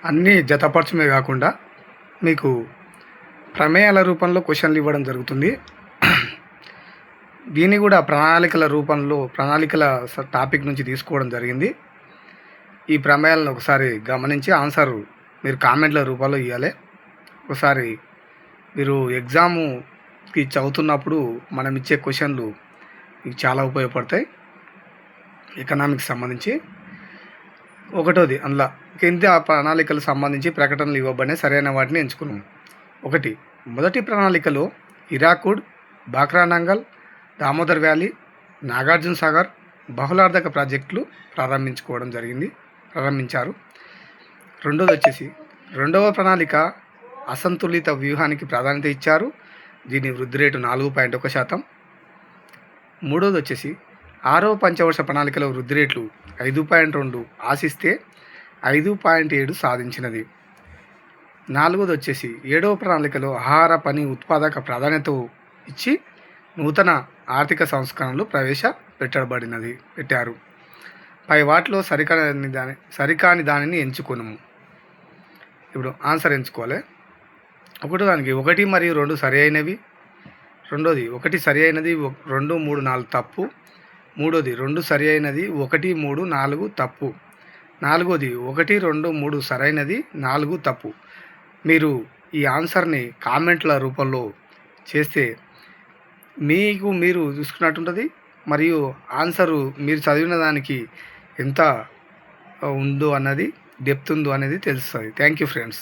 అన్నీ జతపరచమే కాకుండా మీకు ప్రమేయాల రూపంలో క్వశ్చన్లు ఇవ్వడం జరుగుతుంది. దీన్ని కూడా ప్రణాళికల రూపంలో టాపిక్ నుంచి తీసుకోవడం జరిగింది. ఈ ప్రమేయాలను ఒకసారి గమనించి ఆన్సర్ మీరు కామెంట్ల రూపంలో ఇవ్వాలి. ఒకసారి మీరు ఎగ్జామ్కి చదువుతున్నప్పుడు మనం ఇచ్చే క్వశ్చన్లు మీకు చాలా ఉపయోగపడతాయి. ఎకనామిక్స్ సంబంధించి ఒకటోది అందులో కింద ప్రణాళికలకు సంబంధించి ప్రకటనలు ఇవ్వబడిన సరైన వాటిని ఎంచుకున్నాం. మొదటి ప్రణాళికలో హీరాకుడ్, బాక్రానంగల్, దామోదర్ వ్యాలీ, నాగార్జున సాగర్ బహుళార్థక ప్రాజెక్టులు ప్రారంభించారు. రెండవ ప్రణాళిక అసంతులిత వ్యూహానికి ప్రాధాన్యత ఇచ్చారు. దీని వృద్ధి రేటు 4.1%. మూడవది ఆరవ పంచవర్ష ప్రణాళికలో వృద్ధి రేట్లు 5.2 ఆశిస్తే 5.7 సాధించినది. నాలుగవది ఏడవ ప్రణాళికలో ఆహార పని ఉత్పాదక ప్రాధాన్యత ఇచ్చి నూతన ఆర్థిక సంస్కరణలు పెట్టారు. పై వాటిలో సరికాని దానిని ఎంచుకున్నాము. ఇప్పుడు ఆన్సర్ ఎంచుకోవాలి. దానికి 1 మరియు 2 సరి అయినవి. రెండోది 1 సరి అయినది, 2, 3, 4 తప్పు. మూడోది 2 సరి అయినది, 1, 3, 4 తప్పు. నాలుగోది 1, 2, 3 సరైనది, 4 తప్పు. మీరు ఈ ఆన్సర్ని కామెంట్ల రూపంలో చేస్తే మీరు చూసుకున్నట్టుంటుంది. మరియు ఆన్సరు మీరు చదివిన దానికి ఎంత ఉందో అన్నది, డెప్త్ ఉందో అనేది తెలుస్తుంది. Thank you friends.